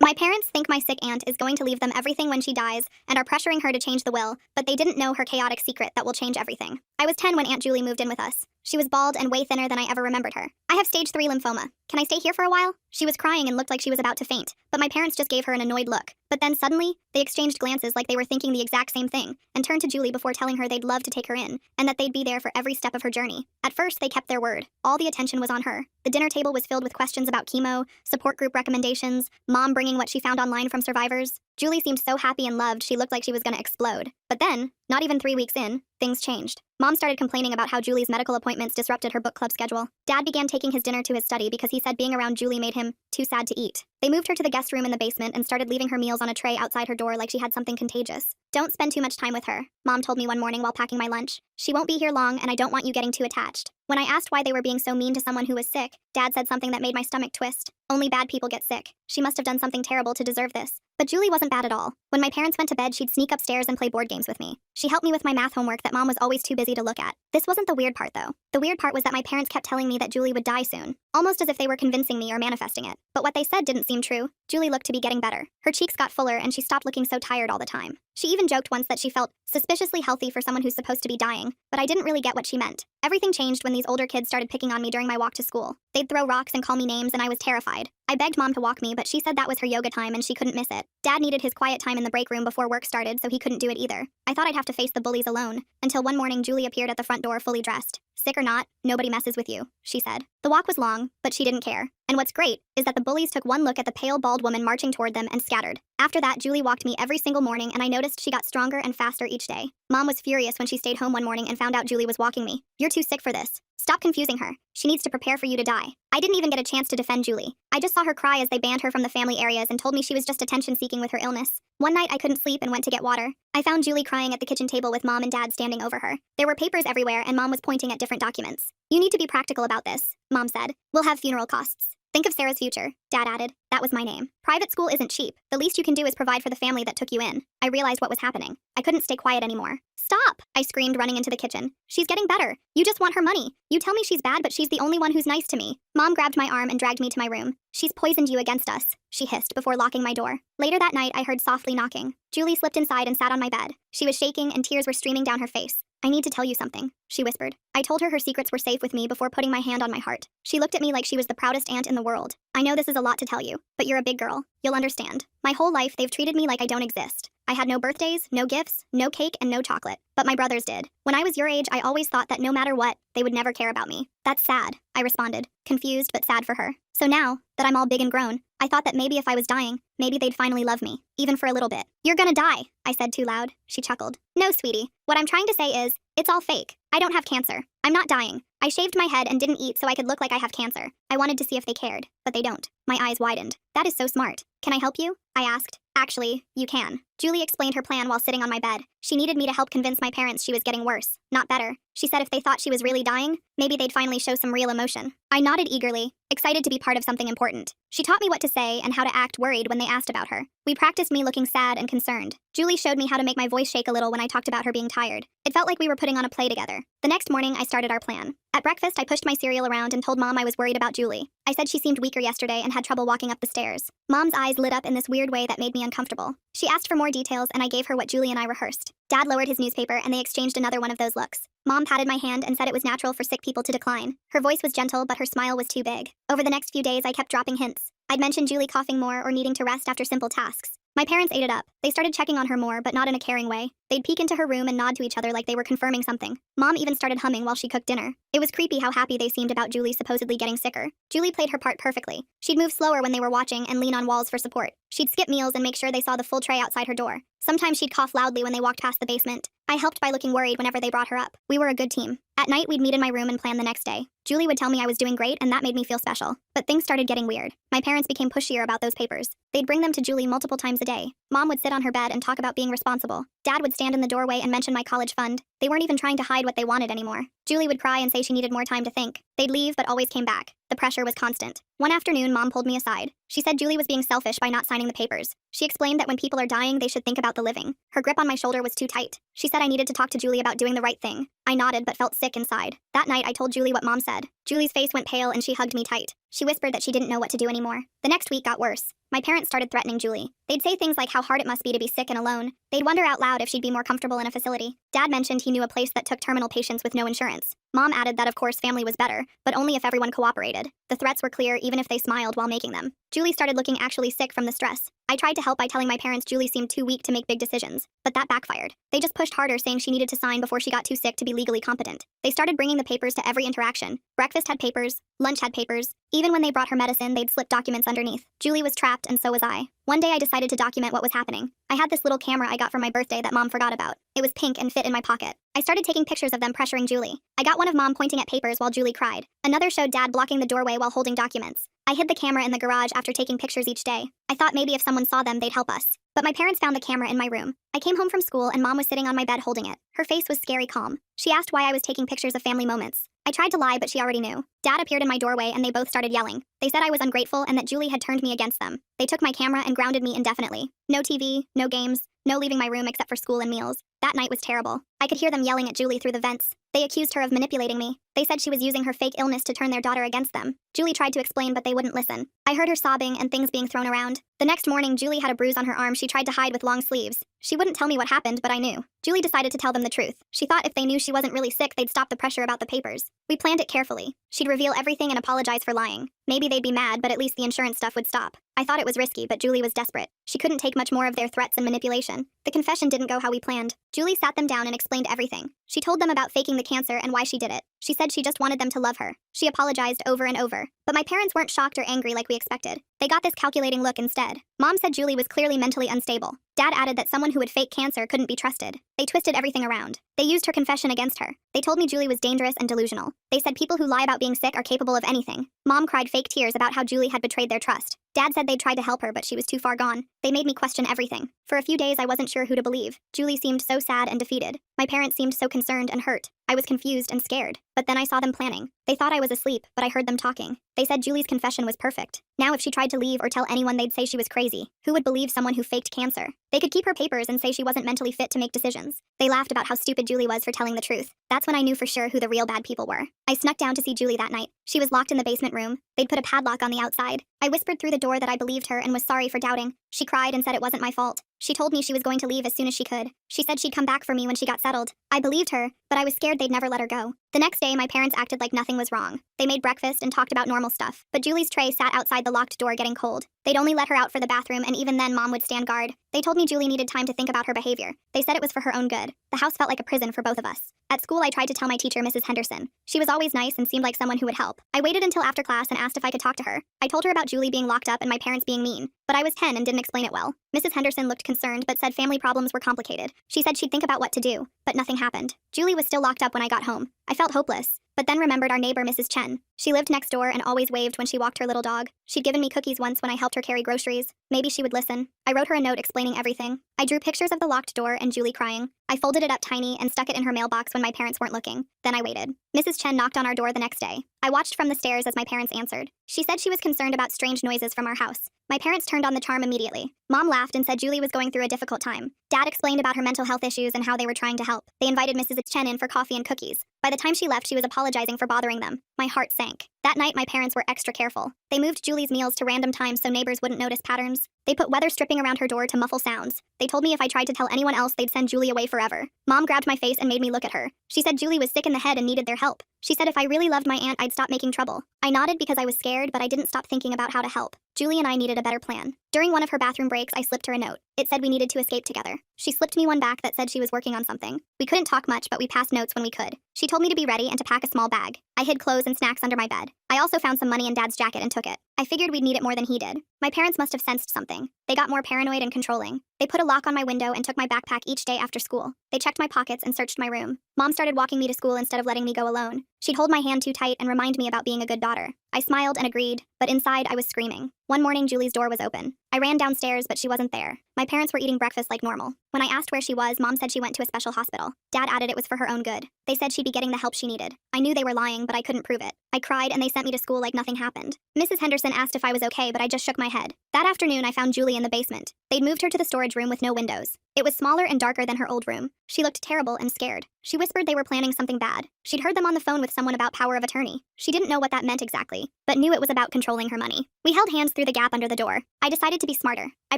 My parents think my sick aunt is going to leave them everything when she dies and are pressuring her to change the will, but they didn't know her chaotic secret that will change everything. I was 10 when Aunt Julie moved in with us. She was bald and way thinner than I ever remembered her. I have stage 3 lymphoma. Can I stay here for a while? She was crying and looked like she was about to faint, but my parents just gave her an annoyed look. But then suddenly, they exchanged glances like they were thinking the exact same thing, and turned to Julie before telling her they'd love to take her in, and that they'd be there for every step of her journey. At first, they kept their word. All the attention was on her. The dinner table was filled with questions about chemo, support group recommendations, Mom bringing what she found online from survivors. Julie seemed so happy and loved she looked like she was gonna explode. But then, not even 3 weeks in, things changed. Mom started complaining about how Julie's medical appointments disrupted her book club schedule. Dad began taking his dinner to his study because he said being around Julie made him too sad to eat. They moved her to the guest room in the basement and started leaving her meals on a tray outside her door like she had something contagious. Don't spend too much time with her, Mom told me one morning while packing my lunch. She won't be here long and I don't want you getting too attached. When I asked why they were being so mean to someone who was sick, Dad said something that made my stomach twist. Only bad people get sick. She must have done something terrible to deserve this. But Julie wasn't bad at all. When my parents went to bed, she'd sneak upstairs and play board games with me. She helped me with my math homework that Mom was always too busy to look at. This wasn't the weird part, though. The weird part was that my parents kept telling me that Julie would die soon, almost as if they were convincing me or manifesting it. But what they said didn't seem true. Julie looked to be getting better. Her cheeks got fuller and she stopped looking so tired all the time. She even joked once that she felt suspiciously healthy for someone who's supposed to be dying, but I didn't really get what she meant. Everything changed when these older kids started picking on me during my walk to school. They'd throw rocks and call me names and I was terrified. I begged Mom to walk me, but she said that was her yoga time and she couldn't miss it. Dad needed his quiet time in the break room before work started, so he couldn't do it either. I thought I'd have to face the bullies alone, until one morning Julie appeared at the front door fully dressed. Sick or not, nobody messes with you, she said. The walk was long, but she didn't care. And what's great is that the bullies took one look at the pale, bald woman marching toward them and scattered. After that, Julie walked me every single morning and I noticed she got stronger and faster each day. Mom was furious when she stayed home one morning and found out Julie was walking me. You're too sick for this. Stop confusing her. She needs to prepare for you to die. I didn't even get a chance to defend Julie. I just saw her cry as they banned her from the family areas and told me she was just attention-seeking with her illness. One night I couldn't sleep and went to get water. I found Julie crying at the kitchen table with Mom and Dad standing over her. There were papers everywhere and Mom was pointing at different documents. You need to be practical about this, Mom said. We'll have funeral costs. Think of Sarah's future, Dad added. That was my name. Private school isn't cheap. The least you can do is provide for the family that took you in. I realized what was happening. I couldn't stay quiet anymore. Stop! I screamed, running into the kitchen. She's getting better. You just want her money. You tell me she's bad, but she's the only one who's nice to me. Mom grabbed my arm and dragged me to my room. She's poisoned you against us, she hissed before locking my door. Later that night, I heard softly knocking. Julie slipped inside and sat on my bed. She was shaking and tears were streaming down her face. I need to tell you something, she whispered. I told her secrets were safe with me before putting my hand on my heart. She looked at me like she was the proudest aunt in the world. I know this is a lot to tell you, but you're a big girl. You'll understand. My whole life, they've treated me like I don't exist. I had no birthdays, no gifts, no cake, and no chocolate. But my brothers did. When I was your age, I always thought that no matter what, they would never care about me. That's sad, I responded, confused but sad for her. So now, that I'm all big and grown, I thought that maybe if I was dying, maybe they'd finally love me, even for a little bit. You're gonna die, I said too loud. She chuckled. No, sweetie. What I'm trying to say is, it's all fake. I don't have cancer. I'm not dying. I shaved my head and didn't eat so I could look like I have cancer. I wanted to see if they cared, but they don't. My eyes widened. That is so smart. Can I help you? I asked. Actually, you can. Julie explained her plan while sitting on my bed. She needed me to help convince my parents she was getting worse, not better. She said if they thought she was really dying, maybe they'd finally show some real emotion. I nodded eagerly, excited to be part of something important. She taught me what to say and how to act worried when they asked about her. We practiced me looking sad and concerned. Julie showed me how to make my voice shake a little when I talked about her being tired. It felt like we were putting on a play together. The next morning, I started our plan. At breakfast, I pushed my cereal around and told Mom I was worried about Julie. I said she seemed weaker yesterday and had trouble walking up the stairs. Mom's eyes lit up in this weird way that made me uncomfortable. She asked for more details and I gave her what Julie and I rehearsed. Dad lowered his newspaper and they exchanged another one of those looks. Mom patted my hand and said it was natural for sick people to decline. Her voice was gentle, but her smile was too big. Over the next few days, I kept dropping hints. I'd mention Julie coughing more or needing to rest after simple tasks. My parents ate it up. They started checking on her more, but not in a caring way. They'd peek into her room and nod to each other like they were confirming something. Mom even started humming while she cooked dinner. It was creepy how happy they seemed about Julie supposedly getting sicker. Julie played her part perfectly. She'd move slower when they were watching and lean on walls for support. She'd skip meals and make sure they saw the full tray outside her door. Sometimes she'd cough loudly when they walked past the basement. I helped by looking worried whenever they brought her up. We were a good team. At night, we'd meet in my room and plan the next day. Julie would tell me I was doing great, and that made me feel special. But things started getting weird. My parents became pushier about those papers. They'd bring them to Julie multiple times a day. Mom would sit on her bed and talk about being responsible. Dad would stand in the doorway and mention my college fund. They weren't even trying to hide what they wanted anymore. Julie would cry and say she needed more time to think. They'd leave but always came back. The pressure was constant. One afternoon, Mom pulled me aside. She said Julie was being selfish by not signing the papers. She explained that when people are dying, they should think about the living. Her grip on my shoulder was too tight. She said I needed to talk to Julie about doing the right thing. I nodded but felt sick inside. That night, I told Julie what Mom said. Julie's face went pale and she hugged me tight. She whispered that she didn't know what to do anymore. The next week got worse. My parents started threatening Julie. They'd say things like how hard it must be to be sick and alone. They'd wonder out loud if she'd be more comfortable in a facility. Dad mentioned he knew a place that took terminal patients with no insurance. Mom added that of course family was better, but only if everyone cooperated. The threats were clear even if they smiled while making them. Julie started looking actually sick from the stress. I tried to help by telling my parents Julie seemed too weak to make big decisions, but that backfired. They just pushed harder, saying she needed to sign before she got too sick to be legally competent. They started bringing the papers to every interaction. Breakfast had papers, lunch had papers. Even when they brought her medicine, they'd slip documents underneath. Julie was trapped and so was I. One day I decided to document what was happening. I had this little camera I got for my birthday that Mom forgot about. It was pink and fit in my pocket. I started taking pictures of them pressuring Julie. I got one of Mom pointing at papers while Julie cried. Another showed Dad blocking the doorway while holding documents. I hid the camera in the garage after taking pictures each day. I thought maybe if someone saw them, they'd help us. But my parents found the camera in my room. I came home from school and Mom was sitting on my bed holding it. Her face was scary calm. She asked why I was taking pictures of family moments. I tried to lie, but she already knew. Dad appeared in my doorway and they both started yelling. They said I was ungrateful and that Julie had turned me against them. They took my camera and grounded me indefinitely. No TV, no games, no leaving my room except for school and meals. That night was terrible. I could hear them yelling at Julie through the vents. They accused her of manipulating me. They said she was using her fake illness to turn their daughter against them. Julie tried to explain, but they wouldn't listen. I heard her sobbing and things being thrown around. The next morning, Julie had a bruise on her arm she tried to hide with long sleeves. She wouldn't tell me what happened, but I knew. Julie decided to tell them the truth. She thought if they knew she wasn't really sick, they'd stop the pressure about the papers. We planned it carefully. She'd reveal everything and apologize for lying. Maybe they'd be mad, but at least the insurance stuff would stop. I thought it was risky, but Julie was desperate. She couldn't take much more of their threats and manipulation. The confession didn't go how we planned. Julie sat them down and explained everything. She told them about faking the cancer and why she did it. She said she just wanted them to love her. She apologized over and over. But my parents weren't shocked or angry like we expected. They got this calculating look instead. Mom said Julie was clearly mentally unstable. Dad added that someone who would fake cancer couldn't be trusted. They twisted everything around. They used her confession against her. They told me Julie was dangerous and delusional. They said people who lie about being sick are capable of anything. Mom cried fake tears about how Julie had betrayed their trust. Dad said they'd tried to help her, but she was too far gone. They made me question everything. For a few days, I wasn't sure who to believe. Julie seemed so sad and defeated. My parents seemed so concerned and hurt. I was confused and scared. But then I saw them planning. They thought I was asleep, but I heard them talking. They said Julie's confession was perfect. Now if she tried to leave or tell anyone, they'd say she was crazy. Who would believe someone who faked cancer? They could keep her papers and say she wasn't mentally fit to make decisions. They laughed about how stupid Julie was for telling the truth. That's when I knew for sure who the real bad people were. I snuck down to see Julie that night. She was locked in the basement room. They'd put a padlock on the outside. I whispered through the door that I believed her and was sorry for doubting. She cried and said it wasn't my fault. She told me she was going to leave as soon as she could. She said she'd come back for me when she got settled. I believed her, but I was scared they'd never let her go. The next day, my parents acted like nothing was wrong. They made breakfast and talked about normal stuff, but Julie's tray sat outside the locked door getting cold. They'd only let her out for the bathroom, and even then Mom would stand guard. They told me Julie needed time to think about her behavior. They said it was for her own good. The house felt like a prison for both of us. At school, I tried to tell my teacher, Mrs. Henderson. She was always nice and seemed like someone who would help. I waited until after class and asked if I could talk to her. I told her about Julie being locked up and my parents being mean, but I was 10 and didn't explain it well. Mrs. Henderson looked concerned but said family problems were complicated. She said she'd think about what to do, but nothing happened. Julie was still locked up when I got home. I felt hopeless, but then remembered our neighbor, Mrs. Chen. She lived next door and always waved when she walked her little dog. She'd given me cookies once when I helped her carry groceries. Maybe she would listen. I wrote her a note explaining everything. I drew pictures of the locked door and Julie crying. I folded it up tiny and stuck it in her mailbox when my parents weren't looking. Then I waited. Mrs. Chen knocked on our door the next day. I watched from the stairs as my parents answered. She said she was concerned about strange noises from our house. My parents turned on the charm immediately. Mom laughed and said Julie was going through a difficult time. Dad explained about her mental health issues and how they were trying to help. They invited Mrs. Chen in for coffee and cookies. By the time she left, she was apologizing for bothering them. My heart sank. That night, my parents were extra careful. They moved Julie's meals to random times so neighbors wouldn't notice patterns. They put weather stripping around her door to muffle sounds. They told me if I tried to tell anyone else, they'd send Julie away forever. Mom grabbed my face and made me look at her. She said Julie was sick in the head and needed their help. She said if I really loved my aunt, I'd stop making trouble. I nodded because I was scared, but I didn't stop thinking about how to help. Julie and I needed a better plan. During one of her bathroom breaks, I slipped her a note. It said we needed to escape together. She slipped me one back that said she was working on something. We couldn't talk much, but we passed notes when we could. She told me to be ready and to pack a small bag. I hid clothes and snacks under my bed. I also found some money in Dad's jacket and took it. I figured we'd need it more than he did. My parents must have sensed something. They got more paranoid and controlling. They put a lock on my window and took my backpack each day after school. They checked my pockets and searched my room. Mom started walking me to school instead of letting me go alone. She'd hold my hand too tight and remind me about being a good daughter. I smiled and agreed, but inside I was screaming. One morning, Julie's door was open. I ran downstairs, but she wasn't there. My parents were eating breakfast like normal. When I asked where she was, Mom said she went to a special hospital. Dad added it was for her own good. They said she'd be getting the help she needed. I knew they were lying, but I couldn't prove it. I cried and they sent me to school like nothing happened. Mrs. Henderson asked if I was okay, but I just shook my head. That afternoon, I found Julie in the basement. They'd moved her to the storage room with no windows. It was smaller and darker than her old room. She looked terrible and scared. She whispered they were planning something bad. She'd heard them on the phone with someone about power of attorney. She didn't know what that meant exactly, but knew it was about controlling her money. We held hands through the gap under the door. I decided to be smarter. I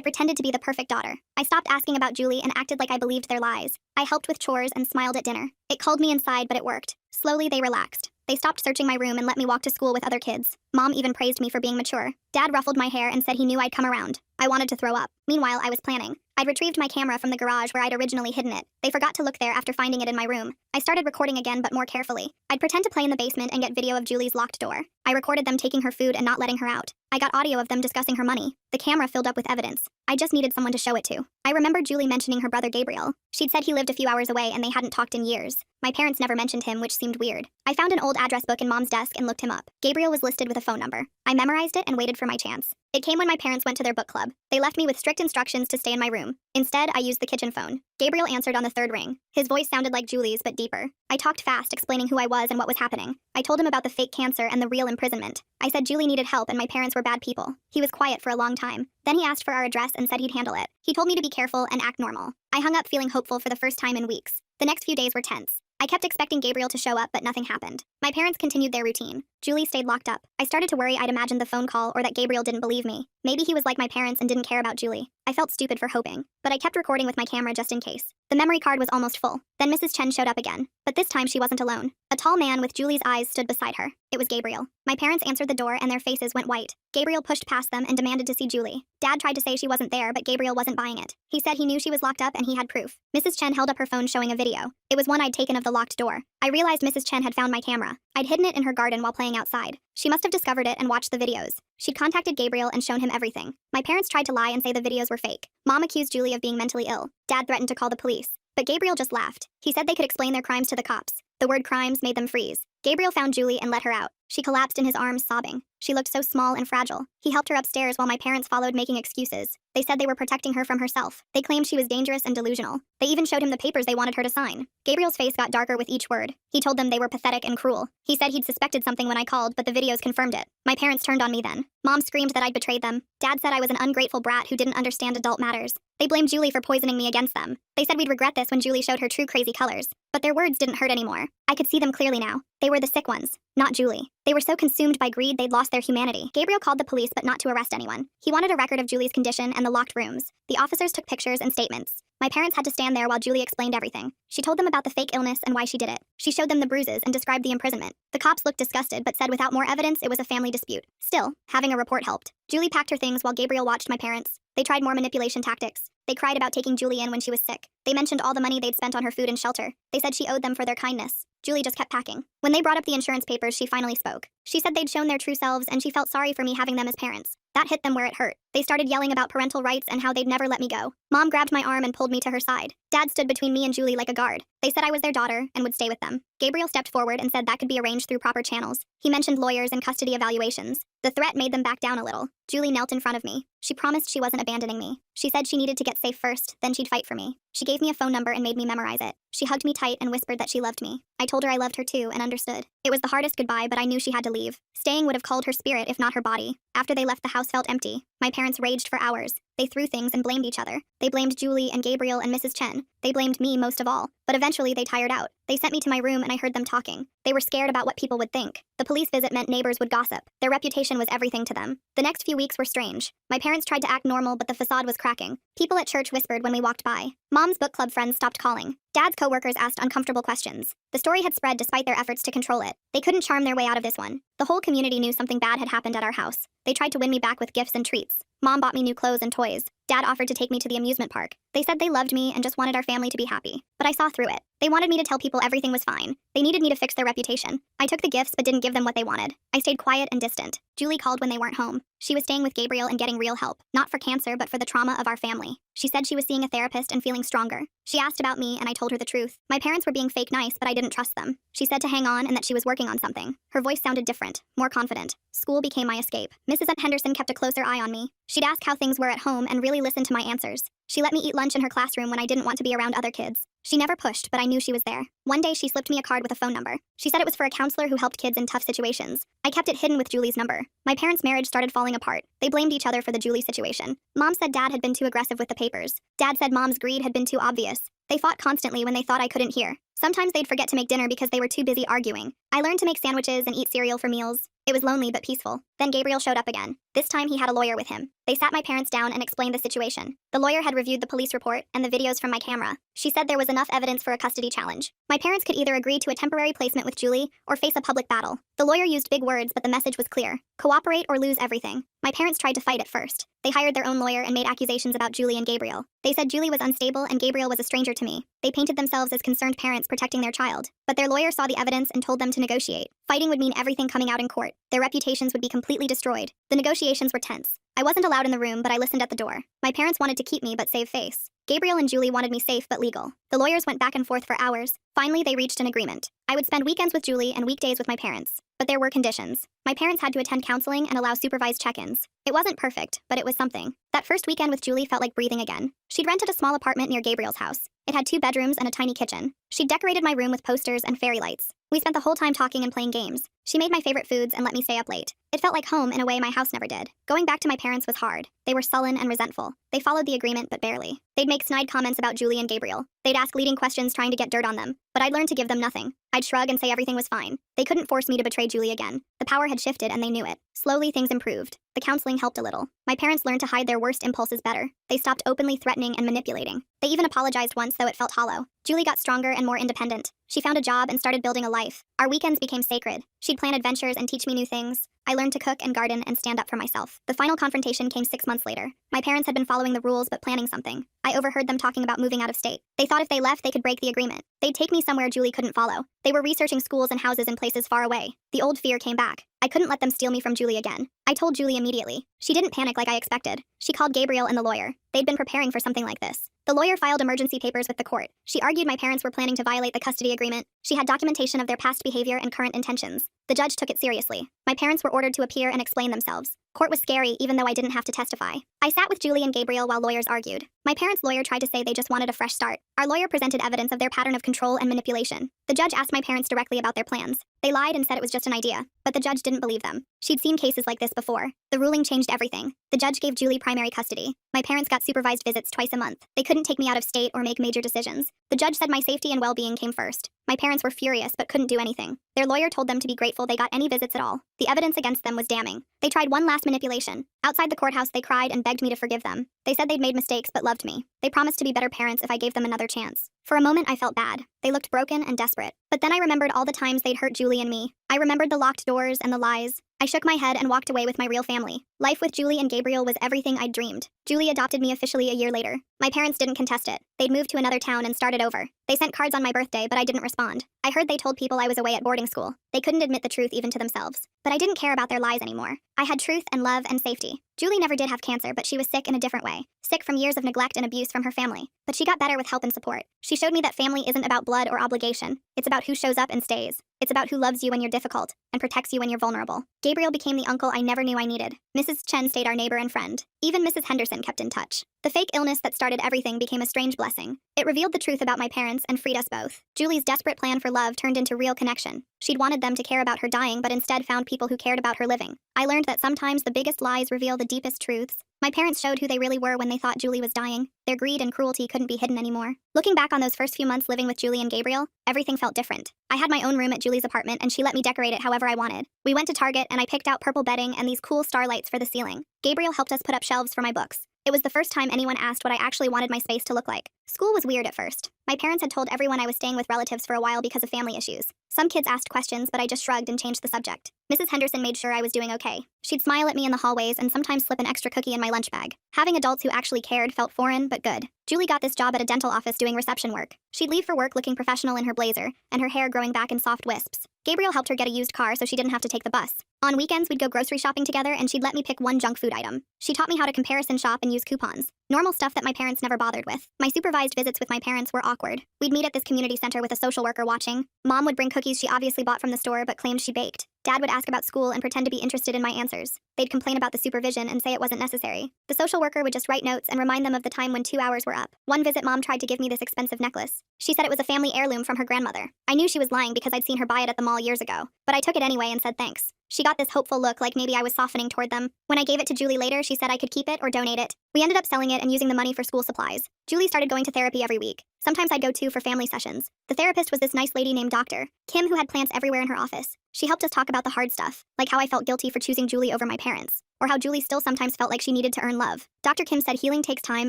pretended to be the perfect daughter. I stopped asking about Julie and acted like I believed their lies. I helped with chores and smiled at dinner. It called me inside, but it worked. Slowly, they relaxed. They stopped searching my room and let me walk to school with other kids. Mom even praised me for being mature. Dad ruffled my hair and said he knew I'd come around. I wanted to throw up. Meanwhile, I was planning. I'd retrieved my camera from the garage where I'd originally hidden it. They forgot to look there after finding it in my room. I started recording again, but more carefully. I'd pretend to play in the basement and get video of Julie's locked door. I recorded them taking her food and not letting her out. I got audio of them discussing her money. The camera filled up with evidence. I just needed someone to show it to. I remembered Julie mentioning her brother Gabriel. She'd said he lived a few hours away and they hadn't talked in years. My parents never mentioned him, which seemed weird. I found an old address book in Mom's desk and looked him up. Gabriel was listed with a phone number. I memorized it and waited for my chance. It came when my parents went to their book club. They left me with strict instructions to stay in my room. Instead, I used the kitchen phone. Gabriel answered on the third ring. His voice sounded like Julie's, but deeper. I talked fast, explaining who I was and what was happening. I told him about the fake cancer and the real imprisonment. I said Julie needed help and my parents were bad people. He was quiet for a long time. Then he asked for our address and said he'd handle it. He told me to be careful and act normal. I hung up feeling hopeful for the first time in weeks. The next few days were tense. I kept expecting Gabriel to show up, but nothing happened. My parents continued their routine. Julie stayed locked up. I started to worry I'd imagined the phone call or that Gabriel didn't believe me. Maybe he was like my parents and didn't care about Julie. I felt stupid for hoping, but I kept recording with my camera just in case. The memory card was almost full. Then Mrs. Chen showed up again, but this time she wasn't alone. A tall man with Julie's eyes stood beside her. It was Gabriel. My parents answered the door and their faces went white. Gabriel pushed past them and demanded to see Julie. Dad tried to say she wasn't there, but Gabriel wasn't buying it. He said he knew she was locked up and he had proof. Mrs. Chen held up her phone showing a video. It was one I'd taken of the locked door. I realized Mrs. Chen had found my camera. I'd hidden it in her garden while playing outside. She must have discovered it and watched the videos. She'd contacted Gabriel and shown him everything. My parents tried to lie and say the videos were fake. Mom accused Julie of being mentally ill. Dad threatened to call the police. But Gabriel just laughed. He said they could explain their crimes to the cops. The word crimes made them freeze. Gabriel found Julie and let her out. She collapsed in his arms, sobbing. She looked so small and fragile. He helped her upstairs while my parents followed making excuses. They said they were protecting her from herself. They claimed she was dangerous and delusional. They even showed him the papers they wanted her to sign. Gabriel's face got darker with each word. He told them they were pathetic and cruel. He said he'd suspected something when I called, but the videos confirmed it. My parents turned on me then. Mom screamed that I'd betrayed them. Dad said I was an ungrateful brat who didn't understand adult matters. They blamed Julie for poisoning me against them. They said we'd regret this when Julie showed her true crazy colors. But their words didn't hurt anymore. I could see them clearly now. They were the sick ones, not Julie. They were so consumed by greed they'd lost their humanity. Gabriel called the police but not to arrest anyone. He wanted a record of Julie's condition and the locked rooms. The officers took pictures and statements. My parents had to stand there while Julie explained everything. She told them about the fake illness and why she did it. She showed them the bruises and described the imprisonment. The cops looked disgusted but said without more evidence it was a family dispute. Still, having a report helped. Julie packed her things while Gabriel watched my parents. They tried more manipulation tactics. They cried about taking Julie in when she was sick. They mentioned all the money they'd spent on her food and shelter. They said she owed them for their kindness. Julie just kept packing. When they brought up the insurance papers, she finally spoke. She said they'd shown their true selves and she felt sorry for me having them as parents. That hit them where it hurt. They started yelling about parental rights and how they'd never let me go. Mom grabbed my arm and pulled me to her side. Dad stood between me and Julie like a guard. They said I was their daughter and would stay with them. Gabriel stepped forward and said that could be arranged through proper channels. He mentioned lawyers and custody evaluations. The threat made them back down a little. Julie knelt in front of me. She promised she wasn't abandoning me. She said she needed to get safe first, then she'd fight for me. She gave me a phone number and made me memorize it. She hugged me tight and whispered that she loved me. I told her I loved her too and understood. It was the hardest goodbye, but I knew she had to leave. Staying would have called her spirit if not her body. After they left, the house felt empty. My parents raged for hours. They threw things and blamed each other. They blamed Julie and Gabriel and Mrs. Chen. They blamed me most of all. But eventually they tired out. They sent me to my room and I heard them talking. They were scared about what people would think. The police visit meant neighbors would gossip. Their reputation was everything to them. The next few weeks were strange. My parents tried to act normal, but the facade was cracking. People at church whispered when we walked by. Mom's book club friends stopped calling. Dad's coworkers asked uncomfortable questions. The story had spread despite their efforts to control it. They couldn't charm their way out of this one. The whole community knew something bad had happened at our house. They tried to win me back with gifts and treats. Mom bought me new clothes and toys. Dad offered to take me to the amusement park. They said they loved me and just wanted our family to be happy. But I saw through it. They wanted me to tell people everything was fine. They needed me to fix their reputation. I took the gifts but didn't give them what they wanted. I stayed quiet and distant. Julie called when they weren't home. She was staying with Gabriel and getting real help. Not for cancer, but for the trauma of our family. She said she was seeing a therapist and feeling stronger. She asked about me and I told her the truth. My parents were being fake nice, but I didn't trust them. She said to hang on and that she was working on something. Her voice sounded different, more confident. School became my escape. Mrs. Henderson kept a closer eye on me. She'd ask how things were at home and really listen to my answers. She let me eat lunch in her classroom when I didn't want to be around other kids. She never pushed, but I knew she was there. One day, she slipped me a card with a phone number. She said it was for a counselor who helped kids in tough situations. I kept it hidden with Julie's number. My parents' marriage started falling apart. They blamed each other for the Julie situation. Mom said Dad had been too aggressive with the papers. Dad said Mom's greed had been too obvious. They fought constantly when they thought I couldn't hear. Sometimes they'd forget to make dinner because they were too busy arguing. I learned to make sandwiches and eat cereal for meals. It was lonely but peaceful. Then Gabriel showed up again. This time he had a lawyer with him. They sat my parents down and explained the situation. The lawyer had reviewed the police report and the videos from my camera. She said there was enough evidence for a custody challenge. My parents could either agree to a temporary placement with Julie or face a public battle. The lawyer used big words, but the message was clear. Cooperate or lose everything. My parents tried to fight at first. They hired their own lawyer and made accusations about Julie and Gabriel. They said Julie was unstable and Gabriel was a stranger to me. They painted themselves as concerned parents protecting their child. But their lawyer saw the evidence and told them to negotiate. Fighting would mean everything coming out in court. Their reputations would be completely destroyed. The negotiations were tense. I wasn't allowed in the room, but I listened at the door. My parents wanted to keep me but save face. Gabriel and Julie wanted me safe but legal. The lawyers went back and forth for hours. Finally, they reached an agreement. I would spend weekends with Julie and weekdays with my parents. But there were conditions. My parents had to attend counseling and allow supervised check-ins. It wasn't perfect, but it was something. That first weekend with Julie felt like breathing again. She'd rented a small apartment near Gabriel's house. It had 2 bedrooms and a tiny kitchen. She'd decorated my room with posters and fairy lights. We spent the whole time talking and playing games. She made my favorite foods and let me stay up late. It felt like home in a way my house never did. Going back to my parents was hard. They were sullen and resentful. They followed the agreement, but barely. They'd make snide comments about Julie and Gabriel. They'd ask leading questions trying to get dirt on them. But I'd learned to give them nothing. I'd shrug and say everything was fine. They couldn't force me to betray Julie again. The power had shifted and they knew it. Slowly, things improved. The counseling helped a little. My parents learned to hide their worst impulses better. They stopped openly threatening and manipulating. They even apologized once, though it felt hollow. Julie got stronger and more independent. She found a job and started building a life. Our weekends became sacred. She'd plan adventures and teach me new things. I learned to cook and garden and stand up for myself. The final confrontation came 6 months later. My parents had been following the rules but planning something. I overheard them talking about moving out of state. They thought if they left, they could break the agreement. They'd take me somewhere Julie couldn't follow. They were researching schools and houses in places far away. The old fear came back. I couldn't let them steal me from Julie again. I told Julie immediately. She didn't panic like I expected. She called Gabriel and the lawyer. They'd been preparing for something like this. The lawyer filed emergency papers with the court. She argued my parents were planning to violate the custody agreement. She had documentation of their past behavior and current intentions. The judge took it seriously. My parents were ordered to appear and explain themselves. Court was scary, even though I didn't have to testify. I sat with Julie and Gabriel while lawyers argued. My parents' lawyer tried to say they just wanted a fresh start. Our lawyer presented evidence of their pattern of control and manipulation. The judge asked my parents directly about their plans. They lied and said it was just an idea, but the judge didn't believe them. She'd seen cases like this before. The ruling changed everything. The judge gave Julie primary custody. My parents got supervised visits twice a month. They couldn't take me out of state or make major decisions. The judge said my safety and well-being came first. My parents were furious but couldn't do anything. Their lawyer told them to be grateful they got any visits at all. The evidence against them was damning. They tried one last manipulation. Outside the courthouse, they cried and begged me to forgive them. They said they'd made mistakes but loved me. They promised to be better parents if I gave them another chance. For a moment, I felt bad. They looked broken and desperate. But then I remembered all the times they'd hurt Julie and me. I remembered the locked doors and the lies. I shook my head and walked away with my real family. Life with Julie and Gabriel was everything I'd dreamed. Julie adopted me officially a year later. My parents didn't contest it. They'd moved to another town and started over. They sent cards on my birthday, but I didn't respond. I heard they told people I was away at boarding school. They couldn't admit the truth even to themselves. But I didn't care about their lies anymore. I had truth and love and safety. Julie never did have cancer, but she was sick in a different way. Sick from years of neglect and abuse from her family. But she got better with help and support. She showed me that family isn't about blood or obligation. It's about who shows up and stays. It's about who loves you when you're difficult and protects you when you're vulnerable. Gabriel became the uncle I never knew I needed. Mrs. Chen stayed our neighbor and friend. Even Mrs. Henderson kept in touch. The fake illness that started everything became a strange blessing. It revealed the truth about my parents and freed us both. Julie's desperate plan for love turned into real connection. She'd wanted them to care about her dying, but instead found people who cared about her living. I learned that sometimes the biggest lies reveal the deepest truths. My parents showed who they really were when they thought Julie was dying. Their greed and cruelty couldn't be hidden anymore. Looking back on those first few months living with Julie and Gabriel, everything felt different. I had my own room at Julie's apartment and she let me decorate it however I wanted. We went to Target and I picked out purple bedding and these cool starlights for the ceiling. Gabriel helped us put up shelves for my books. It was the first time anyone asked what I actually wanted my space to look like. School was weird at first. My parents had told everyone I was staying with relatives for a while because of family issues. Some kids asked questions, but I just shrugged and changed the subject. Mrs. Henderson made sure I was doing okay. She'd smile at me in the hallways and sometimes slip an extra cookie in my lunch bag. Having adults who actually cared felt foreign, but good. Julie got this job at a dental office doing reception work. She'd leave for work looking professional in her blazer, and her hair growing back in soft wisps. Gabriel helped her get a used car so she didn't have to take the bus. On weekends, we'd go grocery shopping together and she'd let me pick one junk food item. She taught me how to comparison shop and use coupons. Normal stuff that my parents never bothered with. My supervised visits with my parents were awkward. We'd meet at this community center with a social worker watching. Mom would bring cookies she obviously bought from the store but claimed she baked. Dad would ask about school and pretend to be interested in my answers. They'd complain about the supervision and say it wasn't necessary. The social worker would just write notes and remind them of the time when 2 hours were up. One visit, Mom tried to give me this expensive necklace. She said it was a family heirloom from her grandmother. I knew she was lying because I'd seen her buy it at the mall years ago, but I took it anyway and said thanks. She got this hopeful look like maybe I was softening toward them. When I gave it to Julie later, she said I could keep it or donate it. We ended up selling it and using the money for school supplies. Julie started going to therapy every week. Sometimes I'd go too for family sessions. The therapist was this nice lady named Dr. Kim who had plants everywhere in her office. She helped us talk about the hard stuff, like how I felt guilty for choosing Julie over my parents, or how Julie still sometimes felt like she needed to earn love. Dr. Kim said healing takes time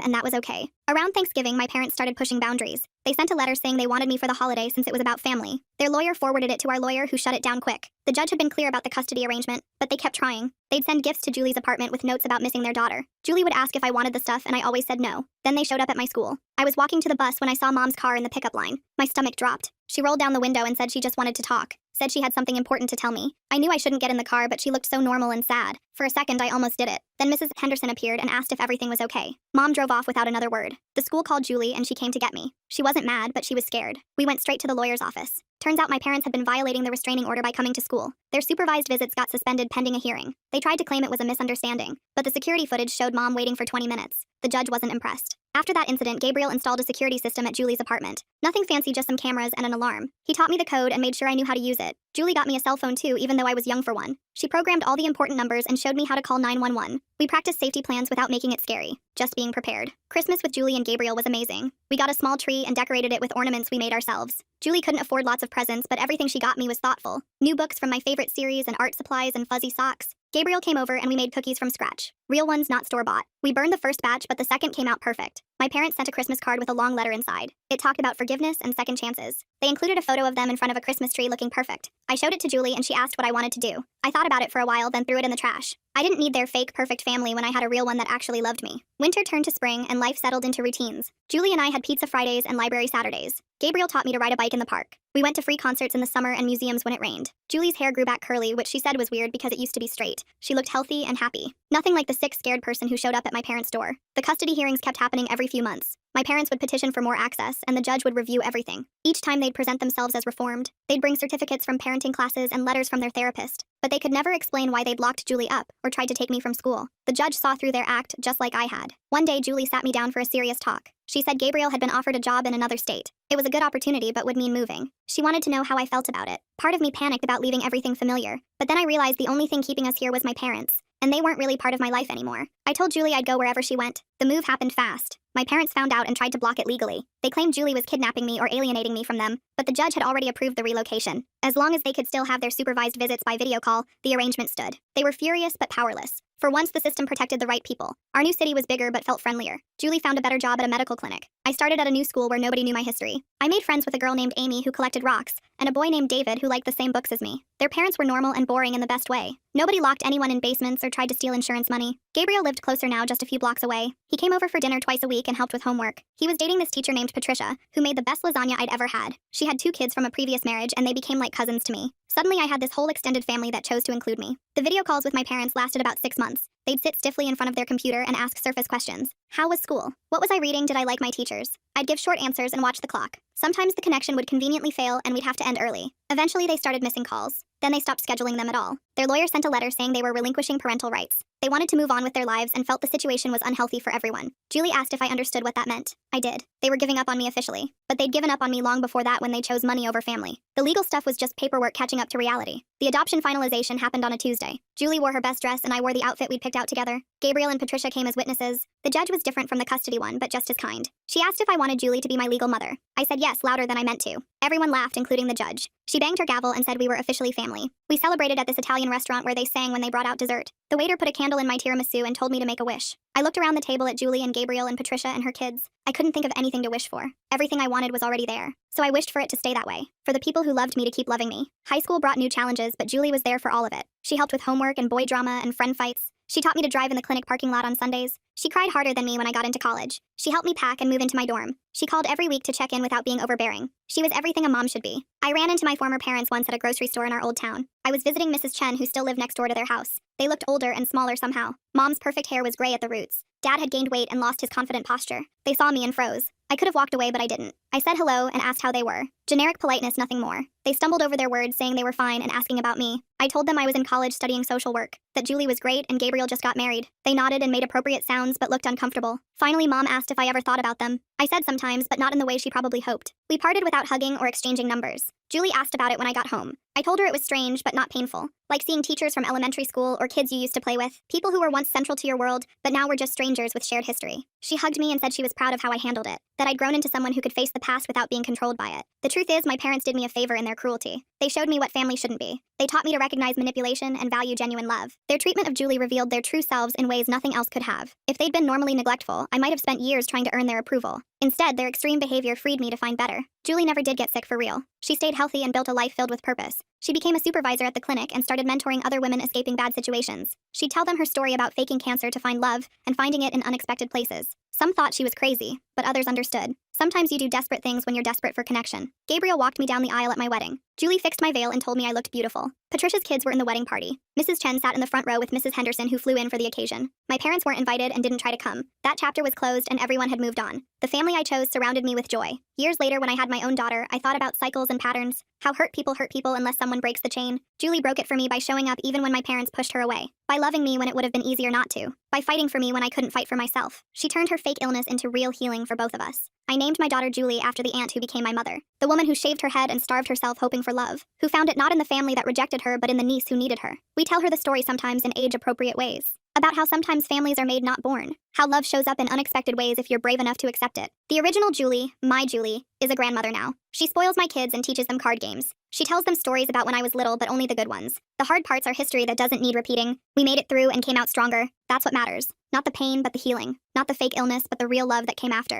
and that was okay. Around Thanksgiving, my parents started pushing boundaries. They sent a letter saying they wanted me for the holiday since it was about family. Their lawyer forwarded it to our lawyer who shut it down quick. The judge had been clear about the custody arrangement, but they kept trying. They'd send gifts to Julie's apartment with notes about missing their daughter. Julie would ask if I wanted the stuff and I always said no. Then they showed up at my school. I was walking to the bus when I saw Mom's car in the pickup line. My stomach dropped. She rolled down the window and said she just wanted to talk. Said she had something important to tell me. I knew I shouldn't get in the car, but she looked so normal and sad. For a second, I almost did it. Then Mrs. Henderson appeared and asked if everything was okay. Mom drove off without another word. The school called Julie and she came to get me. She wasn't mad, but she was scared. We went straight to the lawyer's office. Turns out my parents had been violating the restraining order by coming to school. Their supervised visits got suspended pending a hearing. They tried to claim it was a misunderstanding, but the security footage showed Mom waiting for 20 minutes. The judge wasn't impressed. After that incident, Gabriel installed a security system at Julie's apartment. Nothing fancy, just some cameras and an alarm. He taught me the code and made sure I knew how to use it. Julie got me a cell phone too, even though I was young for one. She programmed all the important numbers and showed me how to call 911. We practiced safety plans without making it scary, just being prepared. Christmas with Julie and Gabriel was amazing. We got a small tree and decorated it with ornaments we made ourselves. Julie couldn't afford lots of presents, but everything she got me was thoughtful. New books from my favorite series and art supplies and fuzzy socks. Gabriel came over and we made cookies from scratch. Real ones, not store-bought. We burned the first batch, but the second came out perfect. My parents sent a Christmas card with a long letter inside. It talked about forgiveness and second chances. They included a photo of them in front of a Christmas tree looking perfect. I showed it to Julie and she asked what I wanted to do. I thought about it for a while, then threw it in the trash. I didn't need their fake perfect family when I had a real one that actually loved me. Winter turned to spring and life settled into routines. Julie and I had pizza Fridays and library Saturdays. Gabriel taught me to ride a bike in the park. We went to free concerts in the summer and museums when it rained. Julie's hair grew back curly, which she said was weird because it used to be straight. She looked healthy and happy. Nothing like the sick, scared person who showed up at my parents' door. The custody hearings kept happening every few months. My parents would petition for more access, and the judge would review everything. Each time they'd present themselves as reformed. They'd bring certificates from parenting classes and letters from their therapist. But they could never explain why they'd locked Julie up or tried to take me from school. The judge saw through their act just like I had. One day, Julie sat me down for a serious talk. She said Gabriel had been offered a job in another state. It was a good opportunity, but would mean moving. She wanted to know how I felt about it. Part of me panicked about leaving everything familiar. But then I realized the only thing keeping us here was my parents. And they weren't really part of my life anymore. I told Julie I'd go wherever she went. The move happened fast. My parents found out and tried to block it legally. They claimed Julie was kidnapping me or alienating me from them, but the judge had already approved the relocation. As long as they could still have their supervised visits by video call, the arrangement stood. They were furious but powerless. For once, the system protected the right people. Our new city was bigger but felt friendlier. Julie found a better job at a medical clinic. I started at a new school where nobody knew my history. I made friends with a girl named Amy who collected rocks, and a boy named David who liked the same books as me. Their parents were normal and boring in the best way. Nobody locked anyone in basements or tried to steal insurance money. Gabriel lived closer now, just a few blocks away. He came over for dinner twice a week and helped with homework. He was dating this teacher named Patricia, who made the best lasagna I'd ever had. She had 2 kids from a previous marriage and they became like cousins to me. Suddenly I had this whole extended family that chose to include me. The video calls with my parents lasted about 6 months. They'd sit stiffly in front of their computer and ask surface questions. How was school? What was I reading? Did I like my teachers? I'd give short answers and watch the clock. Sometimes the connection would conveniently fail and we'd have to end early. Eventually they started missing calls. Then they stopped scheduling them at all. Their lawyer sent a letter saying they were relinquishing parental rights. They wanted to move on with their lives and felt the situation was unhealthy for everyone. Julie asked if I understood what that meant. I did. They were giving up on me officially. But they'd given up on me long before that when they chose money over family. The legal stuff was just paperwork catching up to reality. The adoption finalization happened on a Tuesday. Julie wore her best dress and I wore the outfit we'd picked out together. Gabriel and Patricia came as witnesses. The judge was different from the custody one, but just as kind. She asked if I wanted Julie to be my legal mother. I said yes, louder than I meant to. Everyone laughed, including the judge. She banged her gavel and said we were officially family. We celebrated at this Italian restaurant where they sang when they brought out dessert. The waiter put a candle in my tiramisu and told me to make a wish. I looked around the table at Julie and Gabriel and Patricia and her kids. I couldn't think of anything to wish for. Everything I wanted was already there. So I wished for it to stay that way. For the people who loved me to keep loving me. High school brought new challenges, but Julie was there for all of it. She helped with homework and boy drama and friend fights. She taught me to drive in the clinic parking lot on Sundays. She cried harder than me when I got into college. She helped me pack and move into my dorm. She called every week to check in without being overbearing. She was everything a mom should be. I ran into my former parents once at a grocery store in our old town. I was visiting Mrs. Chen, who still lived next door to their house. They looked older and smaller somehow. Mom's perfect hair was gray at the roots. Dad had gained weight and lost his confident posture. They saw me and froze. I could have walked away, but I didn't. I said hello and asked how they were. Generic politeness, nothing more. They stumbled over their words, saying they were fine and asking about me. I told them I was in college studying social work, that Julie was great and Gabriel just got married. They nodded and made appropriate sounds but looked uncomfortable. Finally, Mom asked if I ever thought about them. I said sometimes, but not in the way she probably hoped. We parted without hugging or exchanging numbers. Julie asked about it when I got home. I told her it was strange but not painful. Like seeing teachers from elementary school or kids you used to play with, people who were once central to your world, but now were just strangers with shared history. She hugged me and said she was proud of how I handled it, that I'd grown into someone who could face the past without being controlled by it. The truth is, my parents did me a favor in their cruelty. They showed me what family shouldn't be. They taught me to recognize manipulation and value genuine love. Their treatment of Julie revealed their true selves in ways nothing else could have. If they'd been normally neglectful, I might have spent years trying to earn their approval. Instead, their extreme behavior freed me to find better. Julie never did get sick for real. She stayed healthy and built a life filled with purpose. She became a supervisor at the clinic and started mentoring other women escaping bad situations. She'd tell them her story about faking cancer to find love and finding it in unexpected places. Some thought she was crazy, but others understood. Sometimes you do desperate things when you're desperate for connection. Gabriel walked me down the aisle at my wedding. Julie fixed my veil and told me I looked beautiful. Patricia's kids were in the wedding party. Mrs. Chen sat in the front row with Mrs. Henderson, who flew in for the occasion. My parents weren't invited and didn't try to come. That chapter was closed and everyone had moved on. The family I chose surrounded me with joy. Years later, when I had my own daughter, I thought about cycles and patterns. How hurt people unless someone breaks the chain. Julie broke it for me by showing up even when my parents pushed her away. By loving me when it would have been easier not to. By fighting for me when I couldn't fight for myself. She turned her fake illness into real healing for both of us. I named my daughter Julie after the aunt who became my mother. The woman who shaved her head and starved herself hoping for love. Who found it not in the family that rejected her but in the niece who needed her. We tell her the story sometimes in age-appropriate ways. About how sometimes families are made, not born. How love shows up in unexpected ways if you're brave enough to accept it. The original Julie, my Julie, is a grandmother now. She spoils my kids and teaches them card games. She tells them stories about when I was little, but only the good ones. The hard parts are history that doesn't need repeating. We made it through and came out stronger. That's what matters. Not the pain, but the healing. Not the fake illness, but the real love that came after.